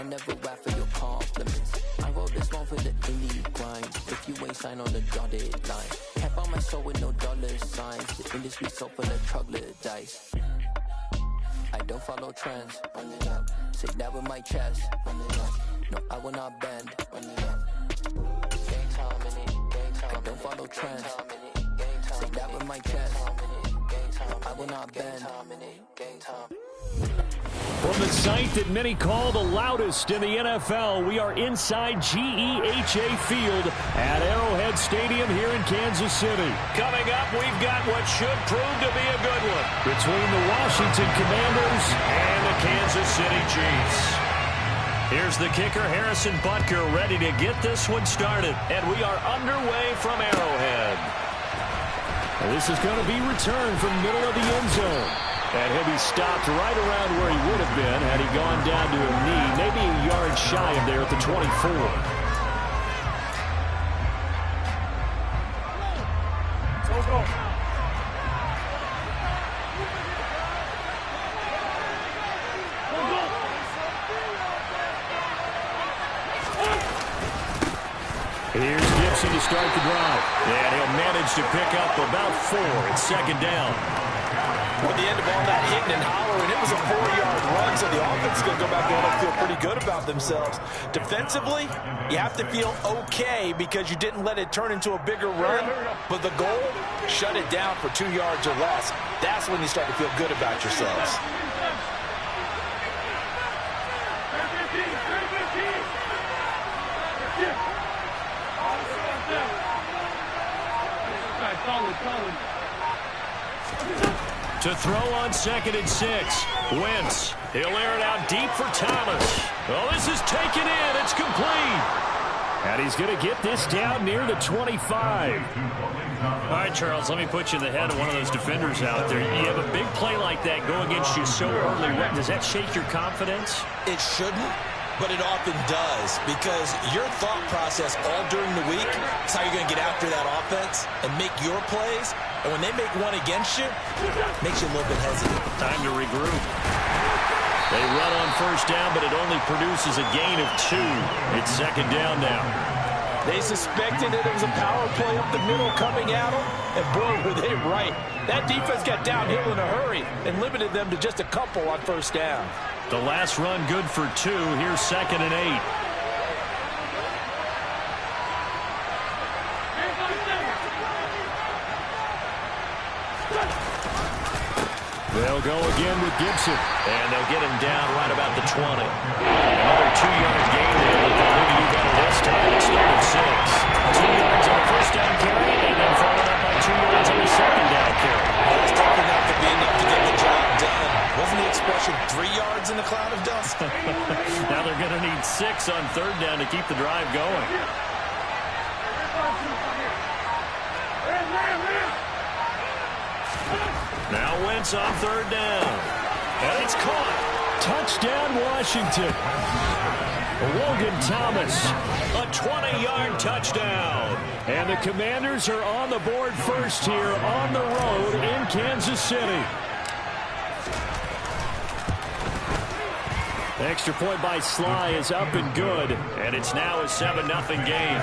never rap for your compliments. I wrote this one for the indie grind. If you ain't sign on the dotted line, can't buy my soul with no dollar signs. The industry so full of troglodytes. I don't follow trends. Run it up. Say that with my chest. Run it up. No, I will not bend. Run it up. Gang time in it. Gang time. I don't follow trends. Say that with my chest. I will not bend. Gang time. From the site that many call the loudest in the NFL, we are inside GEHA Field at Arrowhead Stadium here in Kansas City. Coming up, we've got what should prove to be a good one between the Washington Commanders and the Kansas City Chiefs. Here's the kicker, Harrison Butker, ready to get this one started. And we are underway from Arrowhead. This is going to be returned from middle of the end zone. And he'll be stopped right around where he would have been had he gone down to a knee, maybe a yard shy of there at the 24. Here's Gibson to start the drive. And he'll manage to pick up about 4 at second down. With the end of all that hitting and hollering, it was a 4-yard run, so the offense is going to go back and feel pretty good about themselves. Defensively, you have to feel okay because you didn't let it turn into a bigger run, but the goal, shut it down for 2 yards or less. That's when you start to feel good about yourselves. To throw on 2nd and 6. Wentz. He'll air it out deep for Thomas. Oh, this is taken in. It's complete. And he's going to get this down near the 25. All right, Charles, let me put you in the head of one of those defenders out there. You have a big play like that go against you so early. Does that shake your confidence? It shouldn't, but it often does, because your thought process all during the week is how you're going to get after that offense and make your plays. And when they make one against you, it makes you a little bit hesitant. Time to regroup. They run on first down, but it only produces a gain of 2. It's second down now. They suspected that it was a power play up the middle coming at them, and boy, were they right. That defense got downhill in a hurry and limited them to just a couple on first down. The last run good for 2. Here's 2nd and 8. They'll go again with Gibson. And they'll get him down right about the 20. Another 2-yard gain there, but they're going to do better this time. It's 3rd and 6. 2 yards on the first down carry, and then followed up by 2 yards on the second down carry. That's definitely not going to be enough to get the job done. Wasn't the expression 3 yards in the cloud of dust? Now they're going to need 6 on 3rd down to keep the drive going. Now Wentz on 3rd down. And it's caught. Touchdown, Washington. Logan Thomas, a 20-yard touchdown. And the Commanders are on the board first here on the road in Kansas City. Extra point by Sly is up and good. And it's now a 7-0 game.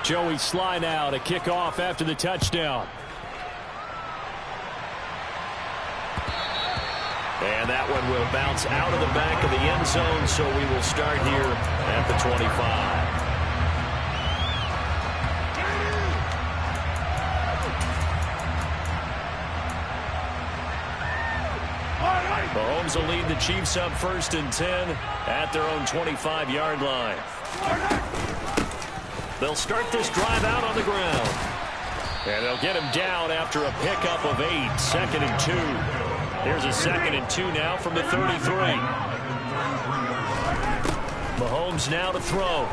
Joey Sly now to kick off after the touchdown. And that one will bounce out of the back of the end zone, so we will start here at the 25. Mahomes will lead the Chiefs up 1st and 10 at their own 25-yard line. They'll start this drive out on the ground. And they'll get him down after a pickup of 8. 2nd and 2. Here's a 2nd and 2 now from the 33. Mahomes now to throw.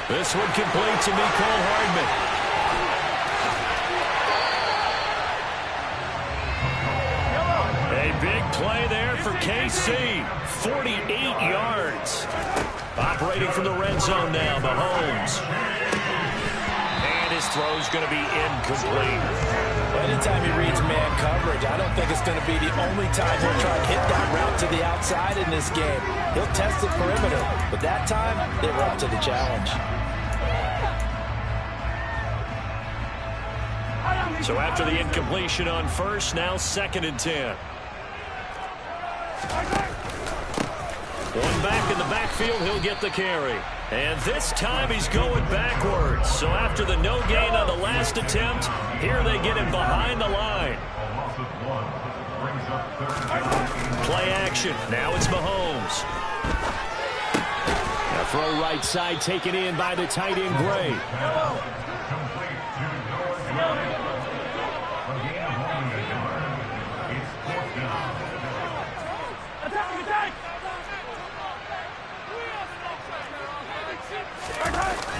This one complete to Mecole Hardman. Big play there for KC. 48 yards. Operating from the red zone now, Mahomes. And his throw's going to be incomplete. Anytime he reads man coverage, I don't think it's going to be the only time he'll try to hit that route to the outside in this game. He'll test the perimeter, but that time, they were up to the challenge. So after the incompletion on first, now 2nd and 10. One back in the backfield, he'll get the carry. And this time he's going backwards. So after the no gain on the last attempt, here they get him behind the line. Play action. Now it's Mahomes. A throw right side taken in by the tight end Gray.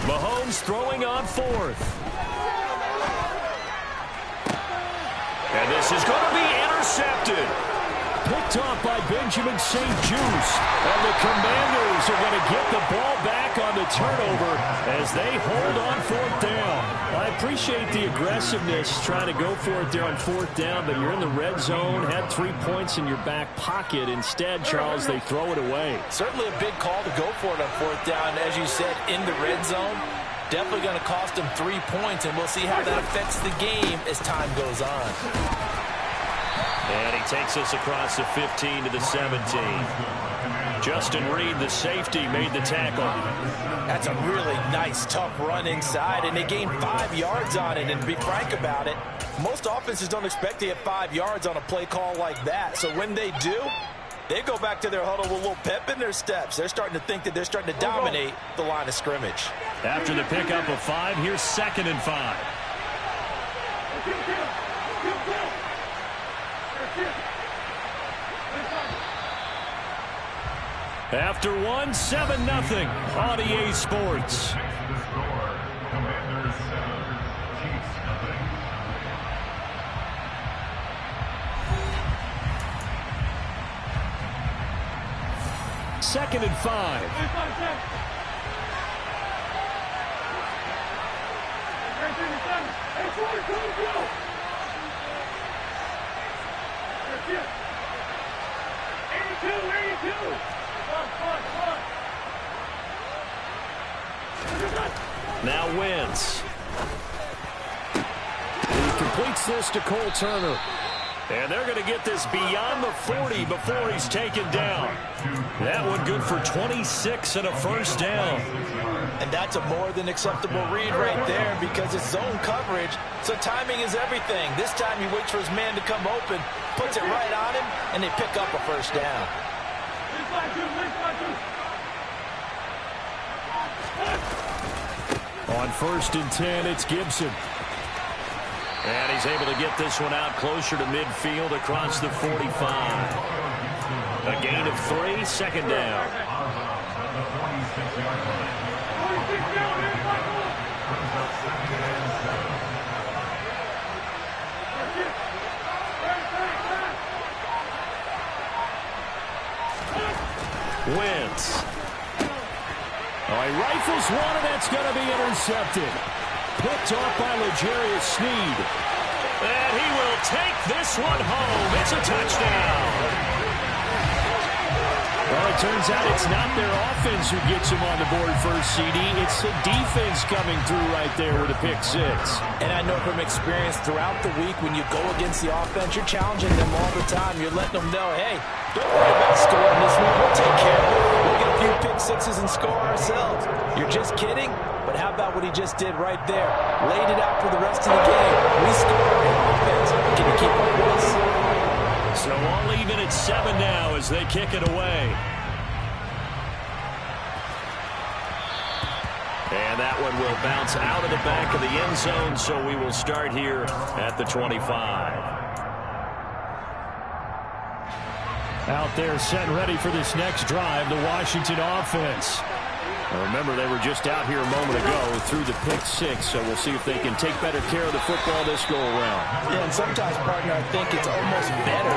Mahomes throwing on 4th. And this is going to be intercepted. Picked off by Benjamin St. Juice. And the Commanders are going to get the ball back on the turnover as they hold on 4th down. I appreciate the aggressiveness trying to go for it there on 4th down, but you're in the red zone, had 3 points in your back pocket. Instead, Charles, they throw it away. Certainly a big call to go for it on 4th down. As you said, in the red zone, definitely going to cost them 3 points, and we'll see how that affects the game as time goes on. And he takes us across the 15 to the 17. Justin Reed, the safety, made the tackle. That's a really nice, tough run inside, and they gained 5 yards on it. And to be frank about it, most offenses don't expect to get 5 yards on a play call like that. So when they do, they go back to their huddle with a little pep in their steps. They're starting to think that they're starting to dominate the line of scrimmage. After the pickup of 5, here's 2nd and 5. After 1, 7-0 on EA Sports. Second and 5. Now Wentz. He completes this to Cole Turner. And they're going to get this beyond the 40 before he's taken down. That one good for 26 and a first down. And that's a more than acceptable read right there because it's zone coverage, so timing is everything. This time he waits for his man to come open, puts it right on him, and they pick up a first down. On 1st and 10, it's Gibson. And he's able to get this one out closer to midfield across the 45. A gain of 3, 2nd down. Wentz. Oh, he rifles one, and that's going to be intercepted. Picked off by L'Jarius Sneed. And he will take this one home. It's a touchdown. Well, it turns out it's not their offense who gets him on the board first, CD. It's the defense coming through right there with a pick 6. And I know from experience throughout the week when you go against the offense, you're challenging them all the time. You're letting them know, hey, don't worry about scoring this one. We'll take care of it. We'll get a few pick 6s and score ourselves. You're just kidding? But how about what he just did right there? Laid it out for the rest of the game. We score on offense. Can you keep up with us? So all even at 7 now as they kick it away. And that one will bounce out of the back of the end zone, so we will start here at the 25. Out there set ready for this next drive, the Washington offense. Remember, they were just out here a moment ago through the pick six, so we'll see if they can take better care of the football this go-around. Yeah, and sometimes, partner, I think it's almost better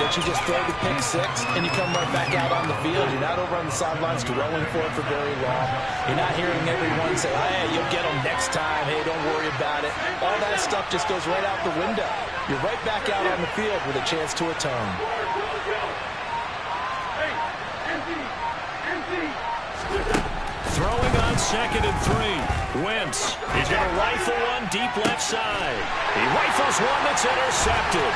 that you just throw the pick six and you come right back out on the field. You're not over on the sidelines dwelling for it for very long. You're not hearing everyone say, hey, you'll get them next time. Hey, don't worry about it. All that stuff just goes right out the window. You're right back out on the field with a chance to atone. Throwing on 2nd and 3. Wentz. He's going to rifle one deep left side. He rifles one that's intercepted.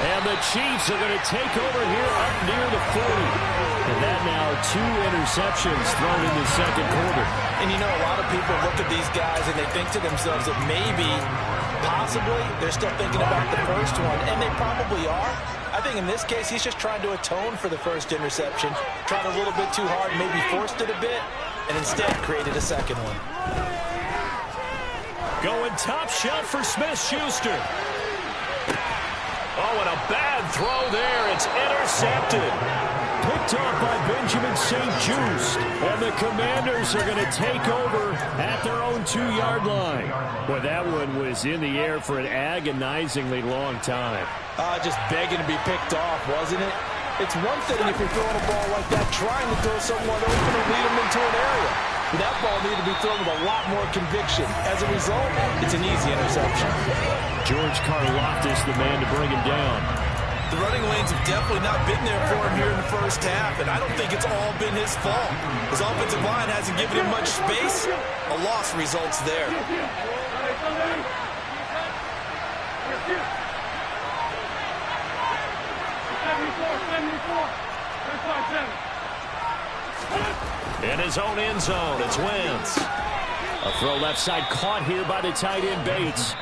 And the Chiefs are going to take over here up near the 40. And that now 2 interceptions thrown in the second quarter. And you know, a lot of people look at these guys and they think to themselves that maybe, possibly, they're still thinking about the first one. And they probably are. I think in this case, he's just trying to atone for the first interception. Tried a little bit too hard, maybe forced it a bit, and instead created a second one. Going top shelf for Smith-Schuster. Oh, and a bad throw there. It's intercepted. Picked off by Benjamin St-Juste. And the Commanders are going to take over at their own 2-yard line. Well, that one was in the air for an agonizingly long time. Just begging to be picked off, wasn't it? It's one thing if you're throwing a ball like that, trying to throw someone open and lead them into an area. But that ball needed to be thrown with a lot more conviction. As a result, it's an easy interception. George Karlaftis, the man to bring him down. The running lanes have definitely not been there for him here in the first half, and I don't think it's all been his fault. His offensive line hasn't given him much space. A loss results there. In his own end zone, it's Wentz. A throw left side caught here by the tight end Bates. 4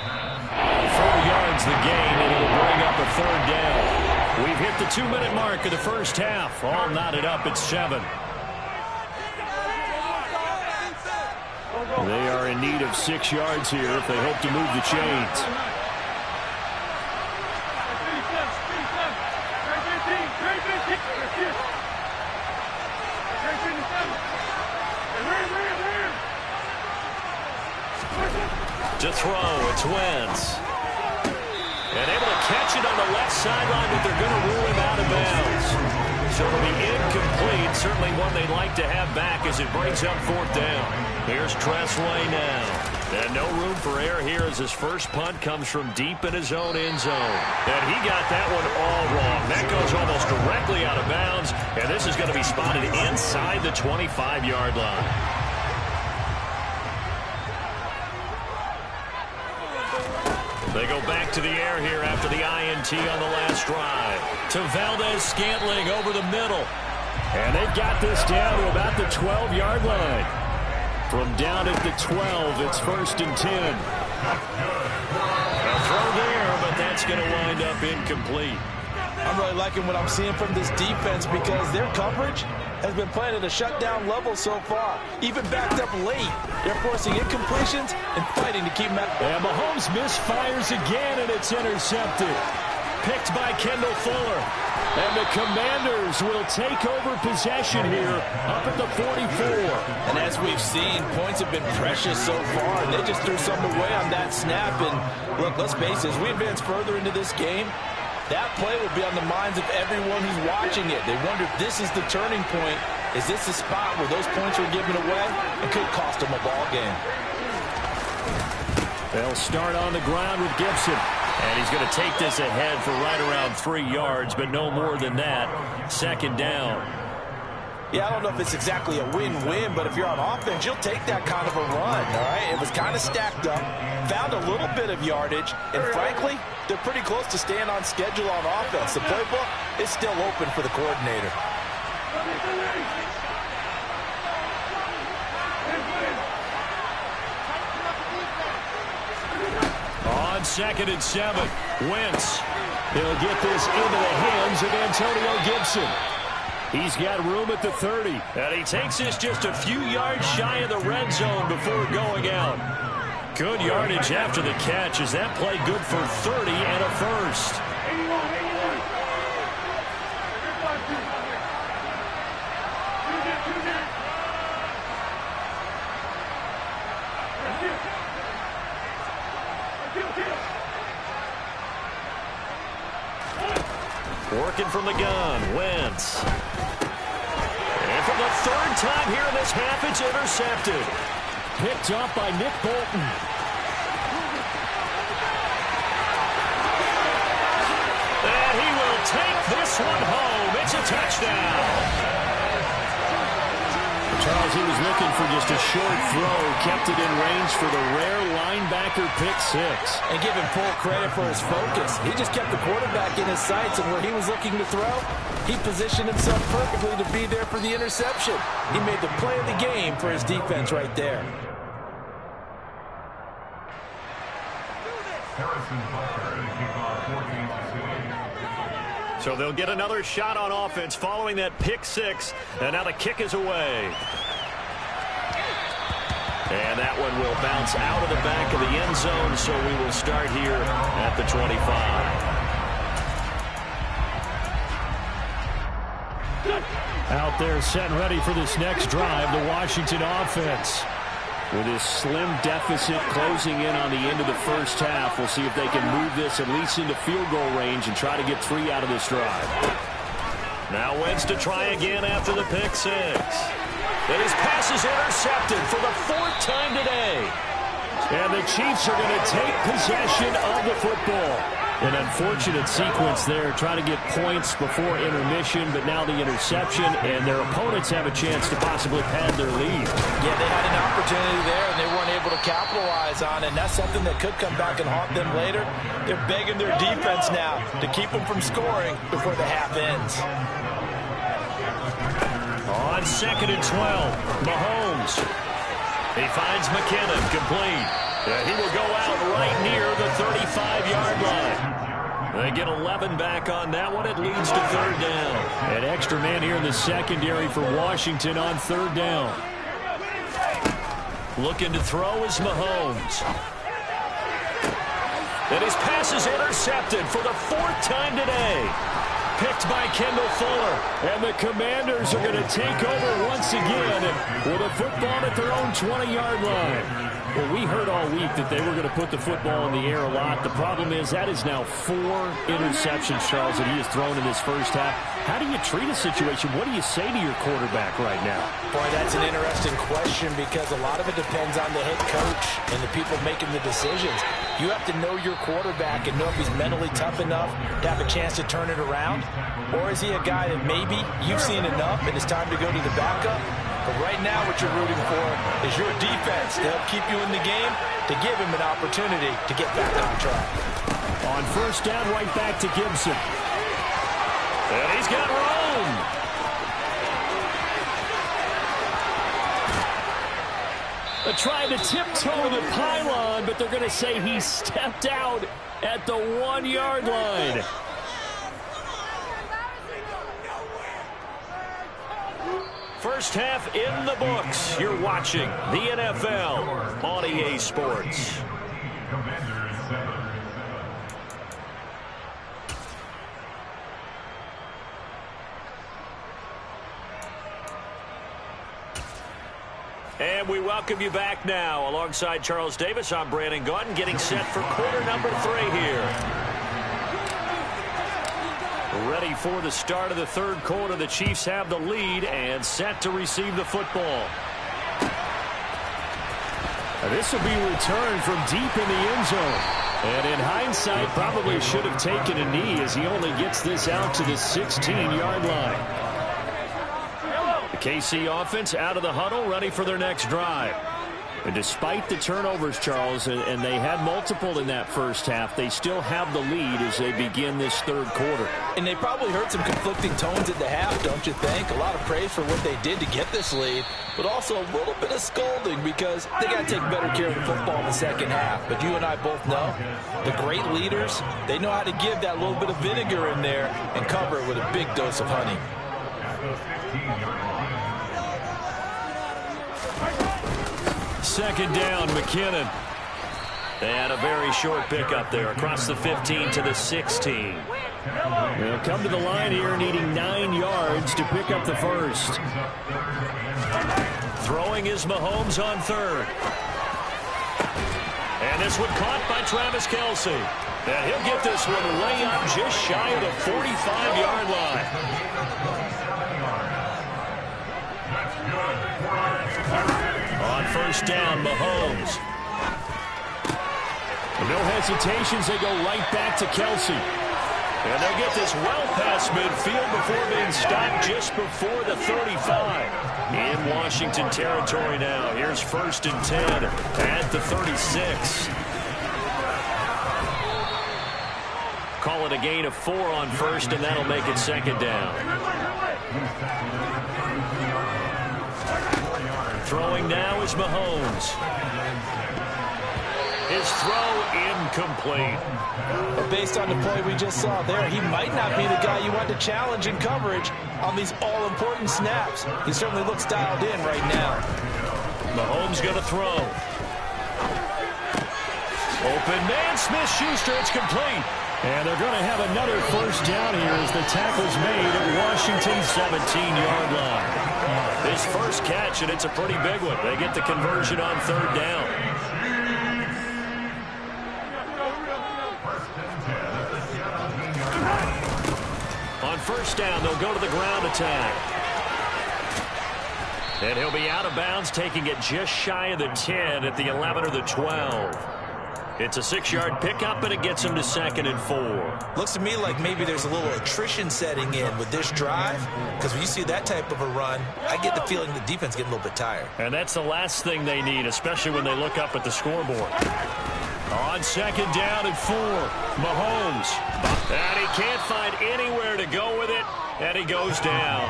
yards the gain, and it'll bring up a 3rd down. We've hit the 2-minute mark of the first half. All knotted up at 7. They are in need of 6 yards here if they hope to move the chains. To throw, it's Wentz. And able to catch it on the left sideline, but they're going to rule him out of bounds. So it'll be incomplete. Certainly one they'd like to have back as it brings up 4th down. Here's Tressway now. And no room for error here as his first punt comes from deep in his own end zone. And he got that one all wrong. That goes almost directly out of bounds. And this is going to be spotted inside the 25-yard line. They go back to the air here after the INT on the last drive. To Valdez-Scantling over the middle. And they've got this down to about the 12-yard line. From down at the 12, it's 1st and 10. A throw there, but that's going to wind up incomplete. I'm really liking what I'm seeing from this defense because their coverage has been playing at a shutdown level so far. Even backed up late, they're forcing incompletions and fighting to keep them out. And Mahomes misfires again, and it's intercepted. Picked by Kendall Fuller. And the Commanders will take over possession here up at the 44. And as we've seen, points have been precious so far. They just threw something away on that snap. And look, let's face it, as we advance further into this game, that play will be on the minds of everyone who's watching it. They wonder if this is the turning point. Is this the spot where those points are given away? It could cost them a ball game. They'll start on the ground with Gibson. And he's going to take this ahead for right around 3 yards, but no more than that. 2nd down. Yeah, I don't know if it's exactly a win-win, but if you're on offense, you'll take that kind of a run, all right? It was kind of stacked up, found a little bit of yardage, and frankly, they're pretty close to staying on schedule on offense. The playbook is still open for the coordinator. On 2nd and 7, Wentz. He'll get this into the hands of Antonio Gibson. He's got room at the 30. And he takes this just a few yards shy of the red zone before going out. Good yardage after the catch as that play good for 30 and a first. Working from the gun, Wentz. And for the third time here in this half, it's intercepted. Picked off by Nick Bolton. And he will take this one home. It's a touchdown. Charles, he was looking for just a short throw, kept it in range for the rare linebacker pick six. And give him full credit for his focus. He just kept the quarterback in his sights, and where he was looking to throw, he positioned himself perfectly to be there for the interception. He made the play of the game for his defense right there. So they'll get another shot on offense following that pick six. And now the kick is away. And that one will bounce out of the back of the end zone. So we will start here at the 25. Out there set and ready for this next drive, the Washington offense. With this slim deficit closing in on the end of the first half, we'll see if they can move this at least into field goal range and try to get 3 out of this drive. Now Wentz to try again after the pick six. And his pass is intercepted for the 4th time today. And the Chiefs are going to take possession of the football. An unfortunate sequence there, trying to get points before intermission, but now the interception, and their opponents have a chance to possibly pad their lead. Yeah, they had an opportunity there, and they weren't able to capitalize on it, and that's something that could come back and haunt them later. They're begging their defense now to keep them from scoring before the half ends. On 2nd and 12, Mahomes. He finds McKinnon, complete. He will go out right near the 35-yard line. They get 11 back on that one. It leads to 3rd down. An extra man here in the secondary for Washington on 3rd down. Looking to throw is Mahomes. And his pass is intercepted for the 4th time today. Picked by Kendall Fuller. And the Commanders are going to take over once again with a football at their own 20-yard line. Well, we heard all week that they were going to put the football in the air a lot. The problem is that is now 4 interceptions, Charles, that he has thrown in this first half. How do you treat a situation? What do you say to your quarterback right now? Boy, that's an interesting question because a lot of it depends on the head coach and the people making the decisions. You have to know your quarterback and know if he's mentally tough enough to have a chance to turn it around. Or is he a guy that maybe you've seen enough and it's time to go to the backup? But right now what you're rooting for is your defense to help keep you in the game, to give him an opportunity to get back on track. On 1st down, right back to Gibson. And he's got room. They tried to tiptoe the pylon, but they're going to say he stepped out at the 1-yard line. First half in the books. You're watching the NFL on EA Sports. And we welcome you back now. Alongside Charles Davis, I'm Brandon Gaudin, getting set for quarter number 3 here. Ready for the start of the 3rd quarter. The Chiefs have the lead and set to receive the football. This will be returned from deep in the end zone. And in hindsight, probably should have taken a knee as he only gets this out to the 16-yard line. The KC offense out of the huddle, ready for their next drive. And despite the turnovers, Charles, and they had multiple in that first half, they still have the lead as they begin this 3rd quarter. And they probably heard some conflicting tones at the half, don't you think? A lot of praise for what they did to get this lead, but also a little bit of scolding because they got to take better care of the football in the second half. But you and I both know the great leaders, they know how to give that little bit of vinegar in there and cover it with a big dose of honey. Second down, McKinnon. They had a very short pickup there across the 15 to the 16. They'll come to the line here needing 9 yards to pick up the first. Throwing is Mahomes on 3rd. And this one caught by Travis Kelce. And he'll get this one way up just shy of the 45-yard line. On first down, Mahomes. No hesitations, they go right back to Kelsey. And they get this well past midfield before being stopped just before the 35. In Washington territory now. Here's 1st and 10 at the 36. Call it a gain of 4 on first, and that'll make it 2nd down. Throwing now is Mahomes. His throw incomplete. But based on the play we just saw there, he might not be the guy you want to challenge in coverage on these all-important snaps. He certainly looks dialed in right now. Mahomes going to throw. Open man, Smith-Schuster, it's complete. And they're going to have another first down here as the tackle's made at Washington's 17-yard line. His first catch, and it's a pretty big one. They get the conversion on 3rd down. On first down, they'll go to the ground attack. And he'll be out of bounds, taking it just shy of the 10 at the 11 or the 12. It's a 6-yard pickup, and it gets him to 2nd and 4. Looks to me like maybe there's a little attrition setting in with this drive, because when you see that type of a run, I get the feeling the defense getting a little bit tired. And that's the last thing they need, especially when they look up at the scoreboard. On 2nd down and 4, Mahomes. And he can't find anywhere to go with it, and he goes down.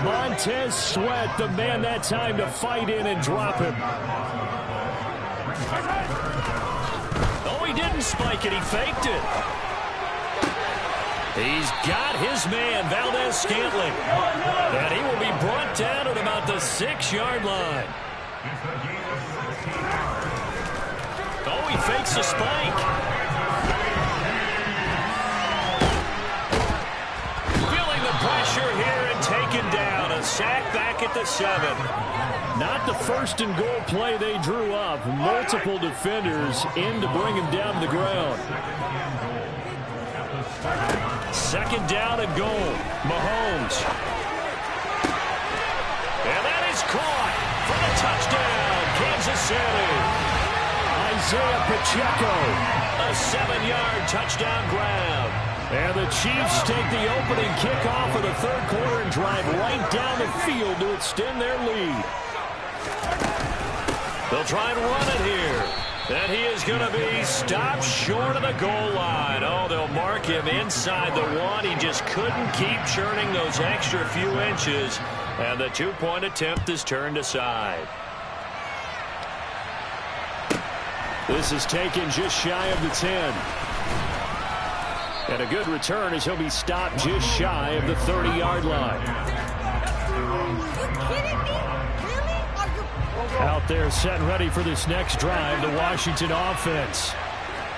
Montez Sweat, the man that time to fight in and drop him. Oh, he didn't spike it. He faked it. He's got his man, Valdez-Scantling. And he will be brought down at about the 6-yard line. Oh, he fakes a spike. Feeling the pressure here and taken down. A sack back at the 7. Not the 1st and goal play they drew up. Multiple defenders in to bring him down to the ground. 2nd down and goal. Mahomes. And that is caught for the touchdown. Kansas City. Isaiah Pacheco. A 7-yard touchdown grab. And the Chiefs take the opening kickoff of the 3rd quarter and drive right down the field to extend their lead. They'll try and run it here. And he is going to be stopped short of the goal line. Oh, they'll mark him inside the 1. He just couldn't keep churning those extra few inches. And the 2-point attempt is turned aside. This is taken just shy of the 10. And a good return as he'll be stopped just shy of the 30-yard line. Out there set and ready for this next drive, the Washington offense.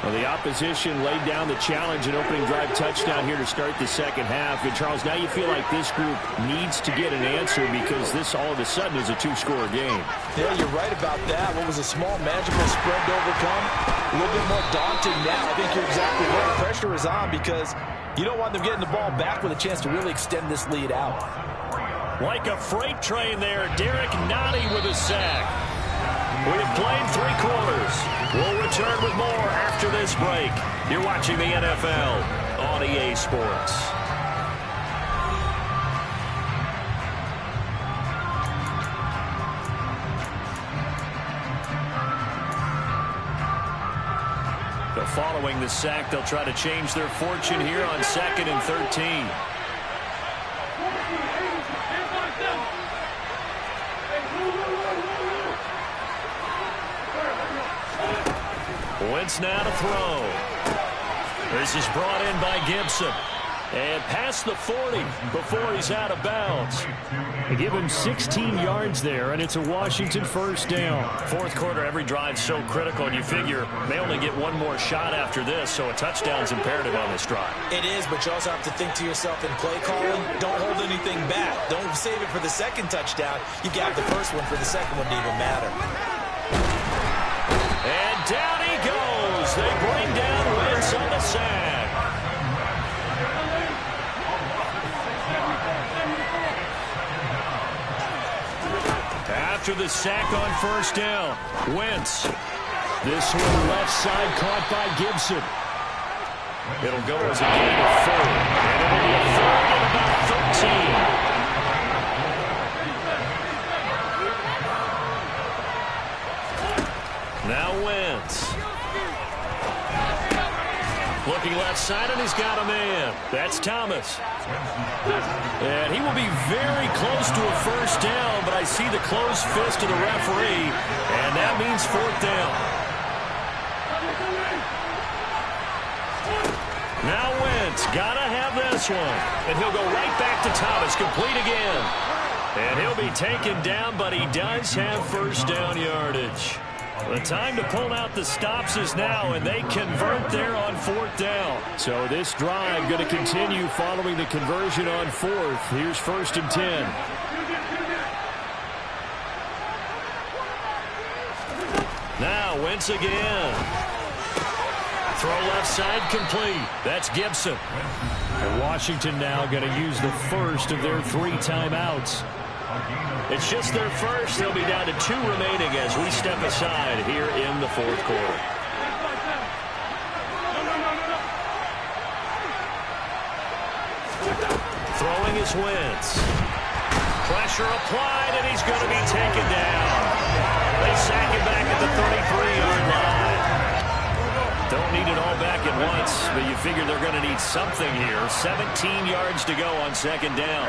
Well, the opposition laid down the challenge and opening drive touchdown here to start the 2nd half. And, Charles, now you feel like this group needs to get an answer because this all of a sudden is a 2-score game. Yeah, you're right about that. What was a small magical spread to overcome? A little bit more daunting now. I think you're exactly right. Pressure is on because you don't want them getting the ball back with a chance to really extend this lead out. Like a freight train there, Derek Nottie with a sack. We have played 3 quarters. We'll return with more after this break. You're watching the NFL on EA Sports. Following the sack, they'll try to change their fortune here on 2nd and 13. Wentz now to throw. This is brought in by Gibson. And past the 40 before he's out of bounds. They give him 16 yards there, and it's a Washington first down. 4th quarter, every drive's so critical, and you figure they only get one more shot after this, so a touchdown's imperative on this drive. It is, but you also have to think to yourself in play calling, don't hold anything back. Don't save it for the 2nd touchdown. You got the first one for the 2nd one to even matter. And down he goes. They bring down Wentz on after the sack on first down. Wentz. This one left side caught by Gibson. It'll go as a gain of 4. And it'll be a 3rd and about 13. Now Wentz. Looking left side, and he's got a man. That's Thomas. And he will be very close to a first down, but I see the closed fist of the referee, and that means 4th down. Now Wentz, gotta have this one. And he'll go right back to Thomas, complete again. And he'll be taken down, but he does have first down yardage. The time to pull out the stops is now, and they convert there on 4th down. So this drive going to continue following the conversion on 4th. Here's 1st and 10. Now Wentz again. Throw left side complete. That's Gibson. And Washington now going to use the first of their 3 timeouts. It's just their first. They'll be down to 2 remaining as we step aside here in the 4th quarter. Throwing is Wentz. Pressure applied, and he's going to be taken down. They sack him back at the 33-yard line. Don't need it all back at once, but you figure they're going to need something here. 17 yards to go on 2nd down.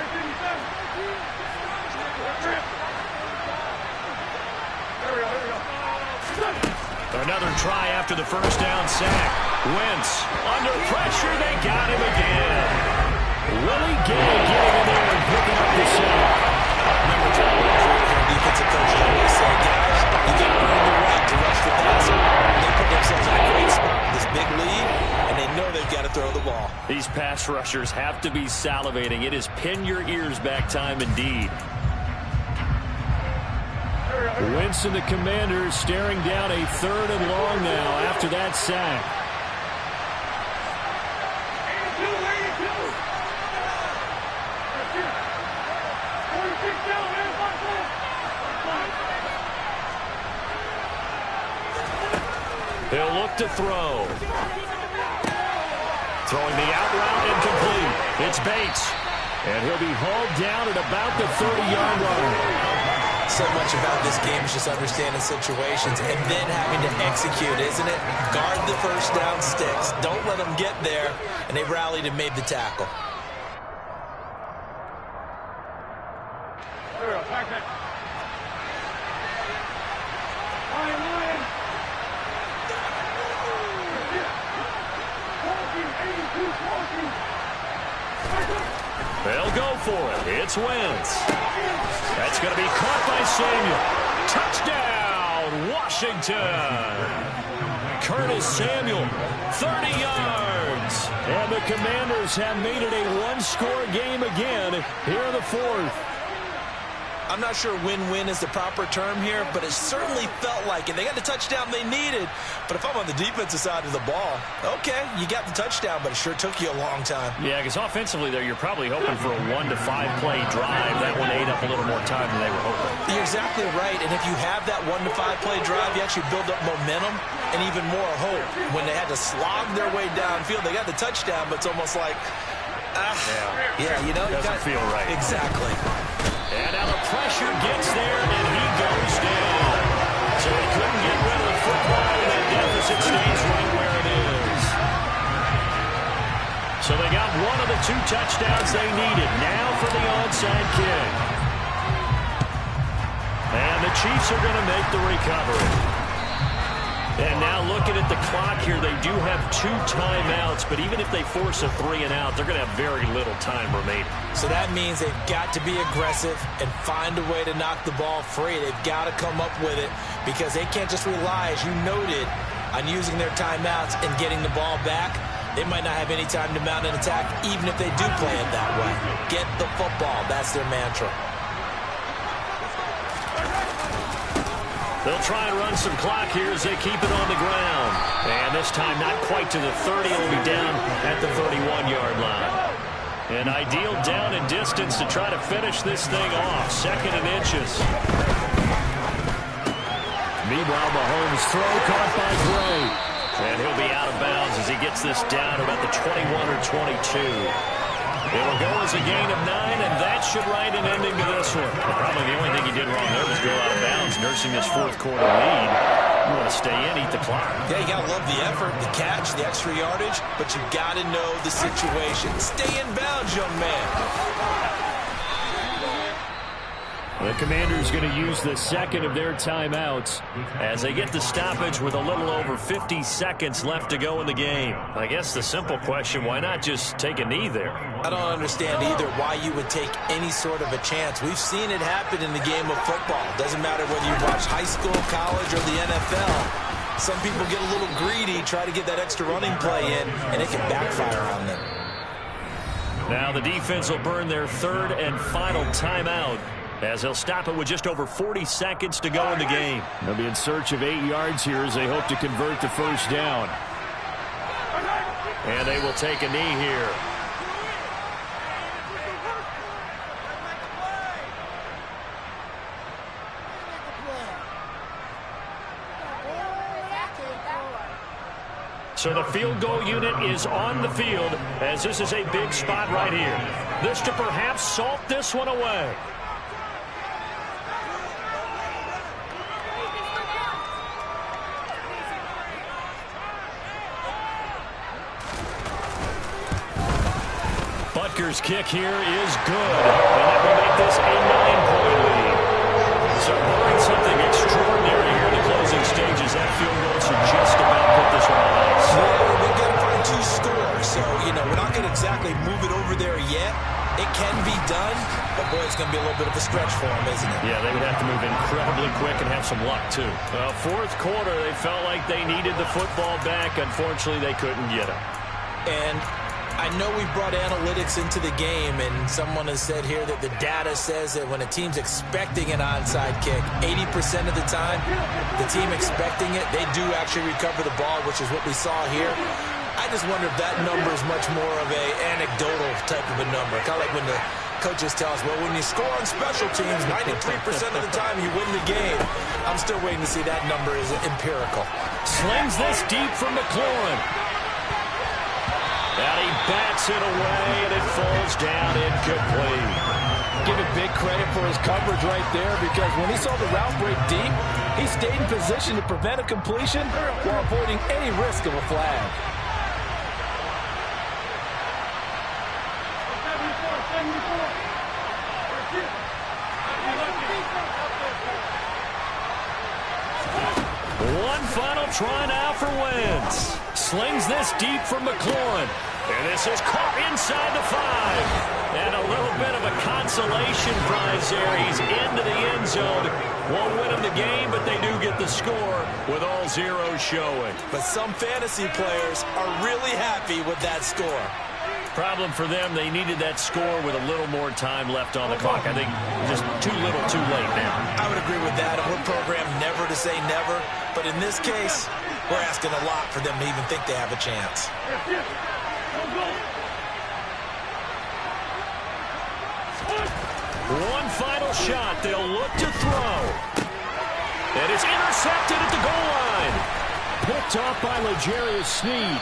Another try after the first down sack. Wentz under pressure. They got him again. Willie Gay getting in there and picking up the sack. Number 12, defensive coach always said, guys, you got to earn the right to rush the passer. They put themselves in a great spot with this big lead, and they know they've got to throw the ball. These pass rushers have to be salivating. It is pin your ears back time indeed. Wentz and the Commanders staring down a 3rd and long now after that sack. He'll look to throw. Throwing the out route incomplete. It's Bates. And he'll be hauled down at about the 30-yard line. So much about this game is just understanding situations and then having to execute, isn't it? Guard the first down sticks. Don't let them get there. And they rallied and made the tackle. They'll go for it. It's Wentz. That's going to be caught by Samuel. Touchdown, Washington. Curtis Samuel, 30 yards. And the Commanders have made it a 1-score game again here in the 4th. I'm not sure win-win is the proper term here, but it certainly felt like it. They got the touchdown they needed, but if I'm on the defensive side of the ball, okay, you got the touchdown, but it sure took you a long time. Yeah, because offensively there, you're probably hoping for a 1 to 5 play drive. That one ate up a little more time than they were hoping. You're exactly right, and if you have that 1 to 5 play drive, you actually build up momentum and even more hope. When they had to slog their way downfield, they got the touchdown, but it's almost like, you know, doesn't feel right. Exactly. And now the pressure gets there, and he goes down. So he couldn't get rid of the football, and that deficit stays right where it is. So they got one of the 2 touchdowns they needed. Now for the onside kick. And the Chiefs are going to make the recovery. And now looking at the clock here, they do have 2 timeouts, but even if they force a 3 and out, they're going to have very little time remaining. So that means they've got to be aggressive and find a way to knock the ball free. They've got to come up with it because they can't just rely, as you noted, on using their timeouts and getting the ball back. They might not have any time to mount an attack, even if they do play it that way. Get the football. That's their mantra. They'll try and run some clock here as they keep it on the ground. And this time not quite to the 30. It'll be down at the 31-yard line. An ideal down and distance to try to finish this thing off. 2nd and inches. Meanwhile, Mahomes' throw caught by Gray. And he'll be out of bounds as he gets this down about the 21 or 22. It'll go as a gain of 9, and that should write an ending to this one. Probably the only thing he did wrong there was go out of bounds, nursing this fourth quarter lead. You want to stay in, eat the clock. Yeah, you got to love the effort, the catch, the extra yardage, but you got to know the situation. Stay in bounds, young man. The Commanders going to use the second of their timeouts as they get the stoppage with a little over 50 seconds left to go in the game. I guess the simple question, why not just take a knee there? I don't understand either why you would take any sort of a chance. We've seen it happen in the game of football. Doesn't matter whether you watch high school, college, or the NFL. Some people get a little greedy, try to get that extra running play in, and it can backfire on them. Now the defense will burn their third and final timeout, as they'll stop it with just over 40 seconds to go in the game. They'll be in search of 8 yards here as they hope to convert the first down. And they will take a knee here. So the field goal unit is on the field, as this is a big spot right here. This to perhaps salt this one away. Butker's kick here is good, and that will make this a 9-point lead. So barring something extraordinary here in the closing stages, that field goal should just about put this one on ice. Well, we've got to find 2 scores, so, we're not going to exactly move it over there yet. It can be done, but, boy, it's going to be a little bit of a stretch for them, isn't it? Yeah, they would have to move incredibly quick and have some luck, too. Fourth quarter, they felt like they needed the football back. Unfortunately, they couldn't get it. And I know we brought analytics into the game, and someone has said here that the data says that when a team's expecting an onside kick, 80% of the time, the team expecting it, they do actually recover the ball, which is what we saw here. I just wonder if that number is much more of a anecdotal type of a number. Kind of like when the coaches tell us, well, when you score on special teams, 93% of the time you win the game. I'm still waiting to see that number is empirical. Slings this deep from McLaurin. And he bats it away, and it falls down incomplete. Give him big credit for his coverage right there, because when he saw the route break deep, he stayed in position to prevent a completion while avoiding any risk of a flag. One final try now for Wentz. Slings this deep from McLaurin. And this is caught inside the 5. And a little bit of a consolation prize there. He's into the end zone. Won't win him the game, but they do get the score with all zeros showing. But some fantasy players are really happy with that score. Problem for them, they needed that score with a little more time left on the clock. I think just too little, too late now. I would agree with that. We're programmed never to say never. But in this case, we're asking a lot for them to even think they have a chance. One final shot. They'll look to throw. And it's intercepted at the goal line. Picked off by L'Jarius Sneed.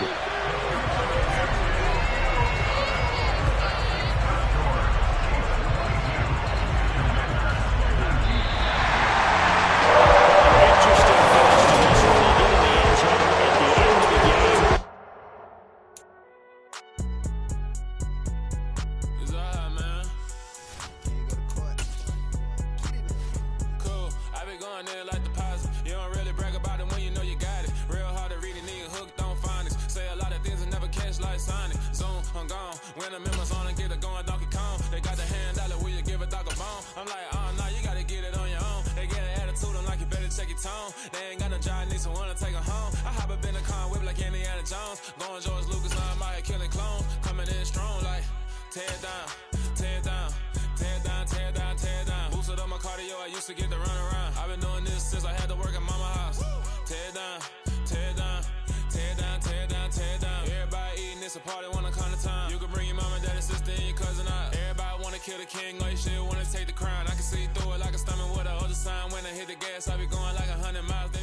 Take the crown, I can see through it like a stomach with a other sign. When I hit the gas, I be going like 100 miles. They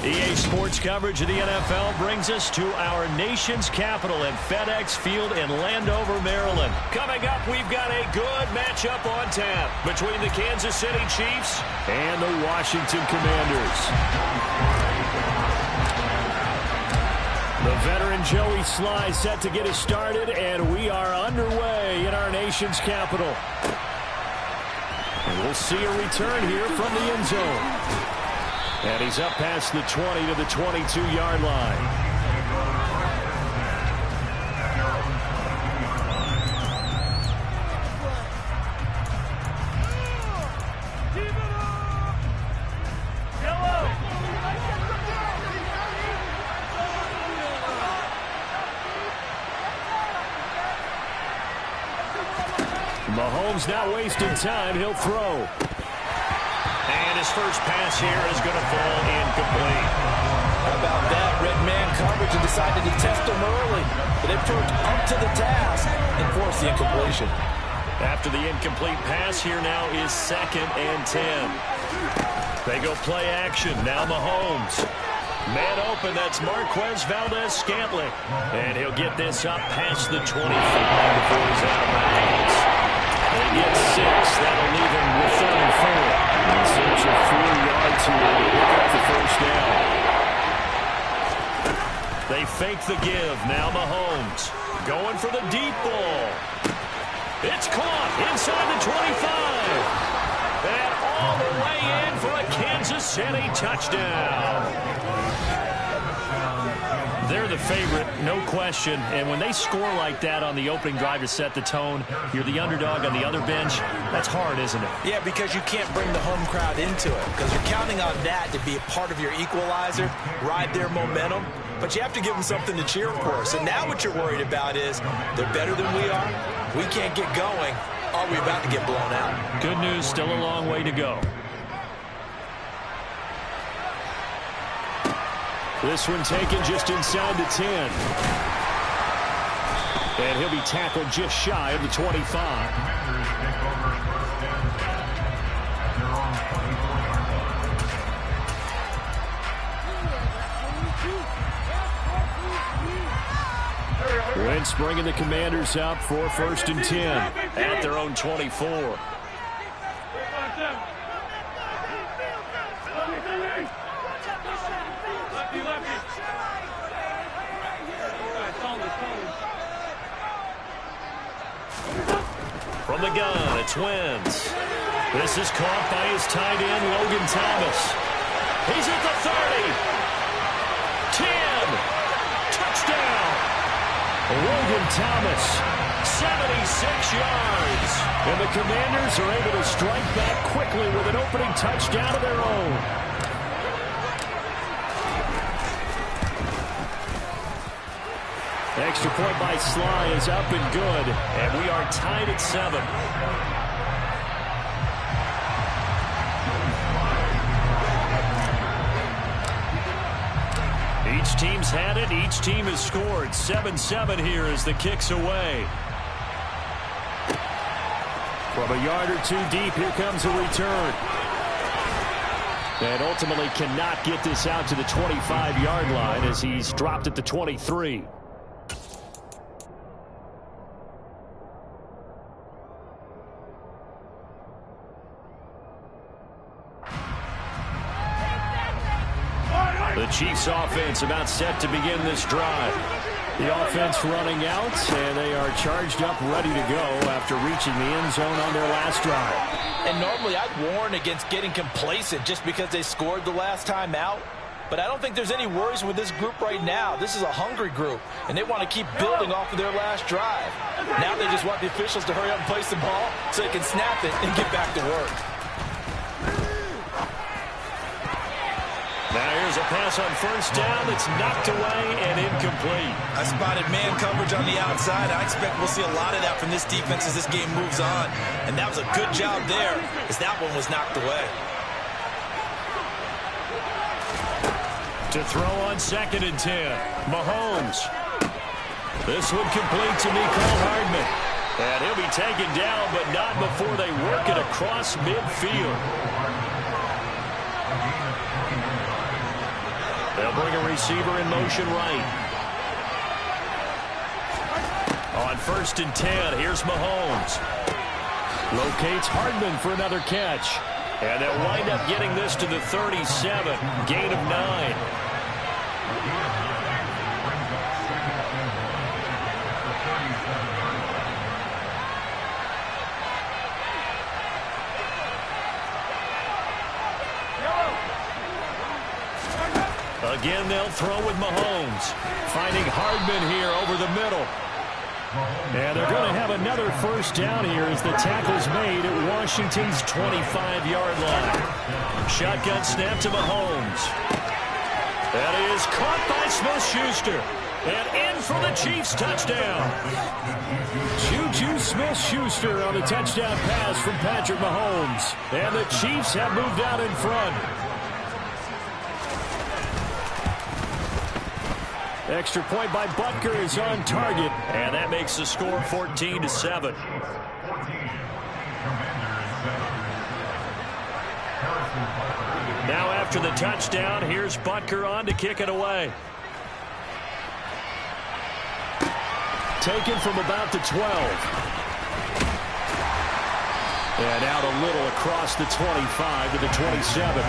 EA Sports coverage of the NFL brings us to our nation's capital at FedEx Field in Landover, Maryland. Coming up, we've got a good matchup on tap between the Kansas City Chiefs and the Washington Commanders. The veteran Joey Sly set to get us started, and we are underway in our nation's capital. And we'll see a return here from the end zone. And he's up past the 20 to the 22-yard line. Mahomes not wasting time. He'll throw. And his first pass here is going to fall incomplete. How about that? Red man coverage and decided to test him early. But they proved up to the task and forced the incompletion. After the incomplete pass, here now is 2nd and 10. They go play action. Now Mahomes. Man open, that's Marquez Valdez-Scantling. And he'll get this up past the 25 before he's out of bounds. They get 6. That'll leave him with 34. In search of 4 yards here to pick up the first down. They fake the give. Now Mahomes going for the deep ball. It's caught inside the 25. And all the way in for a Kansas City touchdown. They're the favorite, no question. And when they score like that on the opening drive to set the tone, you're the underdog on the other bench. That's hard, isn't it? Yeah, because you can't bring the home crowd into it. Because you're counting on that to be a part of your equalizer, ride their momentum. But you have to give them something to cheer for. So now what you're worried about is they're better than we are. We can't get going. Are we about to get blown out? Good news, still a long way to go. This one taken just inside the 10. And he'll be tackled just shy of the 25. Wentz bringing the Commanders up for 1st and 10 at their own 24. From the gun, it's Wentz. This is caught by his tight end, Logan Thomas. He's at the 30. 10. Touchdown. Logan Thomas, 76 yards. And the Commanders are able to strike back quickly with an opening touchdown of their own. Extra point by Sly is up and good, and we are tied at 7. Each team's had it. Each team has scored. 7-7 here as the kick's away. From a yard or two deep, here comes a return. And ultimately cannot get this out to the 25-yard line as he's dropped at the 23. The Chiefs offense about set to begin this drive. The offense running out, and they are charged up, ready to go after reaching the end zone on their last drive. And normally I'd warn against getting complacent just because they scored the last time out. But I don't think there's any worries with this group right now. This is a hungry group, and they want to keep building off of their last drive. Now they just want the officials to hurry up and place the ball so they can snap it and get back to work. Now here's a pass on 1st down that's knocked away and incomplete. I spotted man coverage on the outside. I expect we'll see a lot of that from this defense as this game moves on. And that was a good job there as that one was knocked away. To throw on 2nd and 10. Mahomes. This one complete to Mecole Hardman. And he'll be taken down, but not before they work it across midfield. They'll bring a receiver in motion right. On 1st and 10, here's Mahomes. Locates Hardman for another catch. And they'll wind up getting this to the 37. Gain of 9. Again, they'll throw with Mahomes. Finding Hardman here over the middle. And they're going to have another first down here as the tackle's made at Washington's 25-yard line. Shotgun snap to Mahomes. That is caught by Smith-Schuster. And in for the Chiefs touchdown. Juju Smith-Schuster on the touchdown pass from Patrick Mahomes. And the Chiefs have moved out in front. Extra point by Butker is on target, and that makes the score 14-7. Now after the touchdown, here's Butker on to kick it away. Taken from about the 12. And out a little across the 25 to the 27.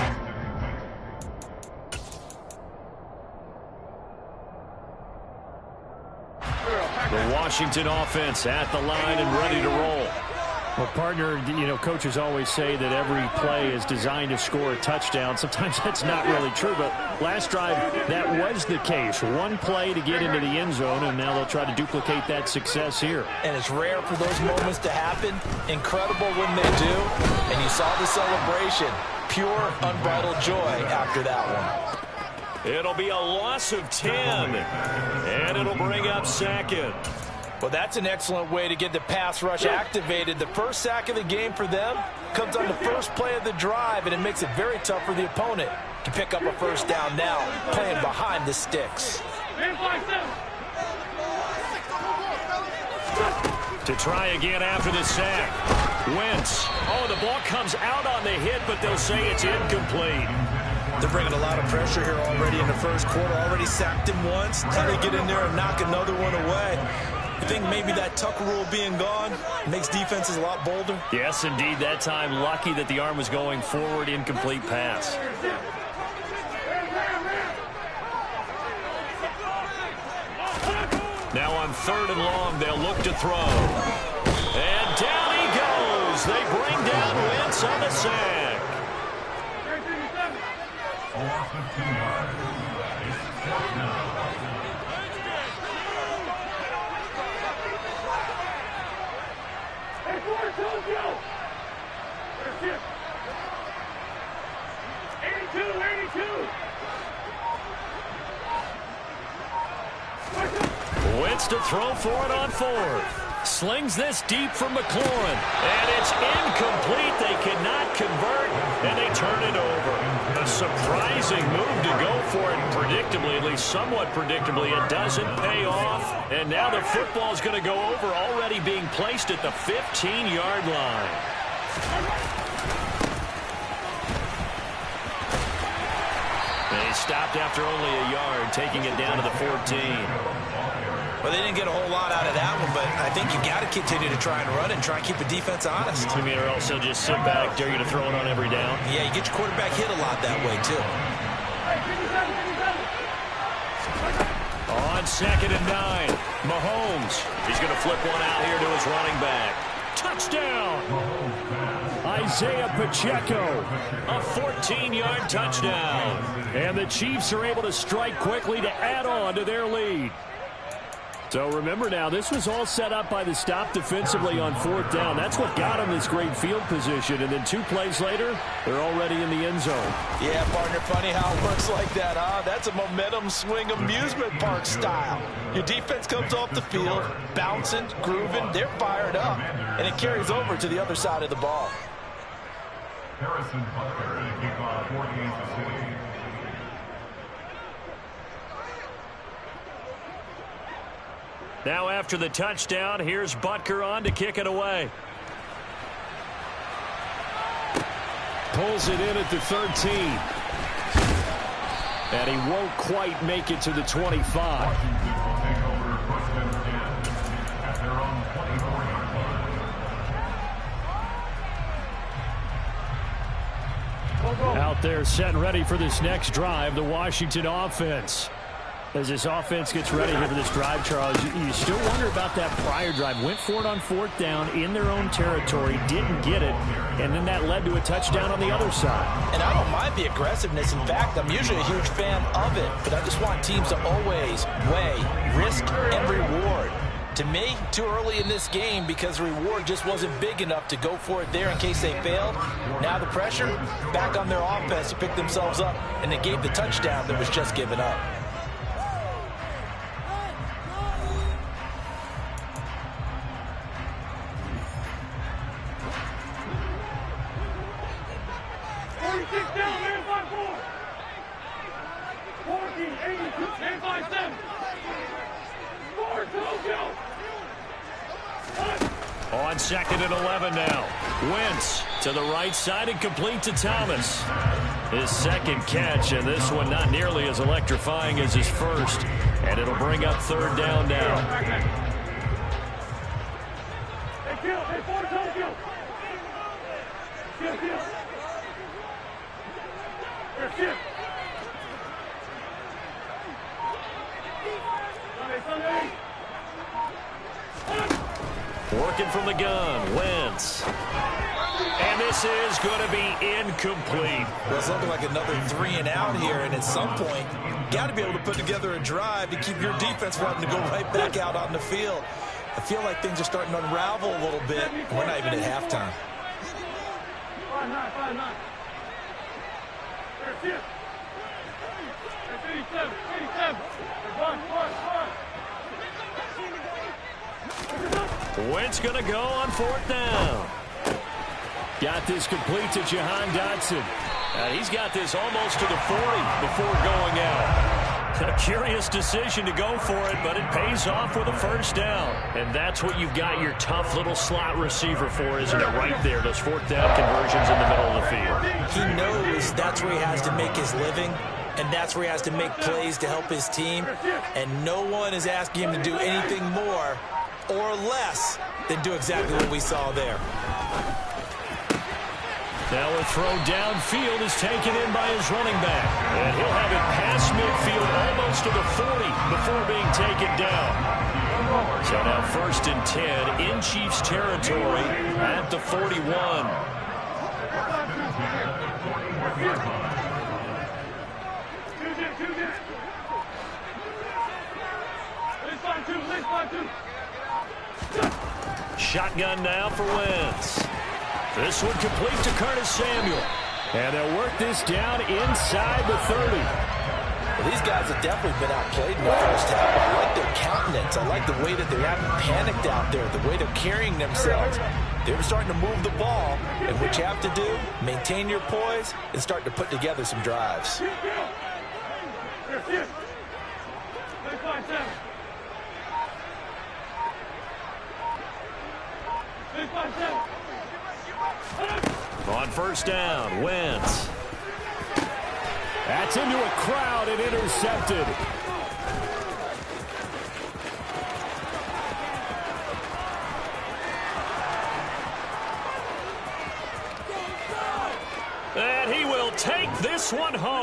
The Washington offense at the line and ready to roll. Well, partner, coaches always say that every play is designed to score a touchdown. Sometimes that's not really true, but last drive, that was the case. One play to get into the end zone, and now they'll try to duplicate that success here. And it's rare for those moments to happen. Incredible when they do. And you saw the celebration. Pure, unbridled joy after that one. It'll be a loss of 10, and it'll bring up second. Well, that's an excellent way to get the pass rush activated. The first sack of the game for them comes on the first play of the drive, and it makes it very tough for the opponent to pick up a first down now, playing behind the sticks. To try again after the sack. Wentz. Oh, the ball comes out on the hit, but they'll say it's incomplete. They're bringing a lot of pressure here already in the first quarter. Already sacked him once. Now they get in there and knock another one away. I think maybe that Tucker rule being gone makes defenses a lot bolder. Yes, indeed. That time, lucky that the arm was going forward. Incomplete pass. Now on 3rd and long, they'll look to throw. And down he goes. They bring down Wentz on the sack. Wentz to throw for it on 4th. Slings this deep from McLaurin. And it's incomplete. They cannot convert, and they turn it over. A surprising move to go for it. Predictably, at least somewhat predictably, it doesn't pay off. And now the football is going to go over, already being placed at the 15-yard line. They stopped after only a yard, taking it down to the 14. Well, they didn't get a whole lot out of that one, but I think you got to continue to try and run and try and keep the defense honest. You mean, or else they'll just sit back, dare you to throw it on every down? Yeah, you get your quarterback hit a lot that way, too. On 2nd and 9, Mahomes. He's going to flip one out here to his running back. Touchdown! Isaiah Pacheco. A 14-yard touchdown. And the Chiefs are able to strike quickly to add on to their lead. So remember now, this was all set up by the stop defensively on 4th down. That's what got them this great field position. And then 2 plays later, they're already in the end zone. Yeah, partner, funny how it works like that, huh? That's a momentum swing amusement park style. Your defense comes off the field, bouncing, grooving, they're fired up, and it carries over to the other side of the ball. Harrison Butker to kick off for Kansas City. Now after the touchdown, here's Butker on to kick it away. Pulls it in at the 13. And he won't quite make it to the 25. Washington will take over first and 10 at their own 24-yard line. Out there set and ready for this next drive, the Washington offense. As this offense gets ready here for this drive, Charles, you still wonder about that prior drive. Went for it on 4th down in their own territory, didn't get it, and then that led to a touchdown on the other side. And I don't mind the aggressiveness. In fact, I'm usually a huge fan of it, but I just want teams to always weigh risk and reward. To me, too early in this game because the reward just wasn't big enough to go for it there in case they failed. Now the pressure back on their offense to pick themselves up, and they gave the touchdown that was just given up. On 2nd and 11 now. Wentz to the right side and complete to Thomas. His second catch, and this one not nearly as electrifying as his first. And it'll bring up 3rd down now. Working from the gun, Wentz. And this is going to be incomplete. Well, it's looking like another 3 and out here, and at some point, you got to be able to put together a drive to keep your defense from having to go right back out on the field. I feel like things are starting to unravel a little bit. We're not even at halftime. Wentz going to go on 4th down. Got this complete to Jahan Dotson. He's got this almost to the 40 before going out. A curious decision to go for it, but it pays off with a 1st down. And that's what you've got your tough little slot receiver for, isn't it? Right there, those 4th down conversions in the middle of the field. He knows that's where he has to make his living, and that's where he has to make plays to help his team. And no one is asking him to do anything more or less than do exactly what we saw there. Now a throw downfield is taken in by his running back. And he'll have it past midfield almost to the 40 before being taken down. So now 1st and 10 in Chiefs territory at the 41. Shotgun now for Wentz. This one complete to Curtis Samuel. And they'll work this down inside the 30. Well, these guys have definitely been outplayed in the first half. I like their countenance. I like the way that they haven't panicked out there, the way they're carrying themselves. They're starting to move the ball. And what you have to do, maintain your poise and start to put together some drives. On 1st down, Wentz. That's into a crowd and intercepted. And he will take this one home.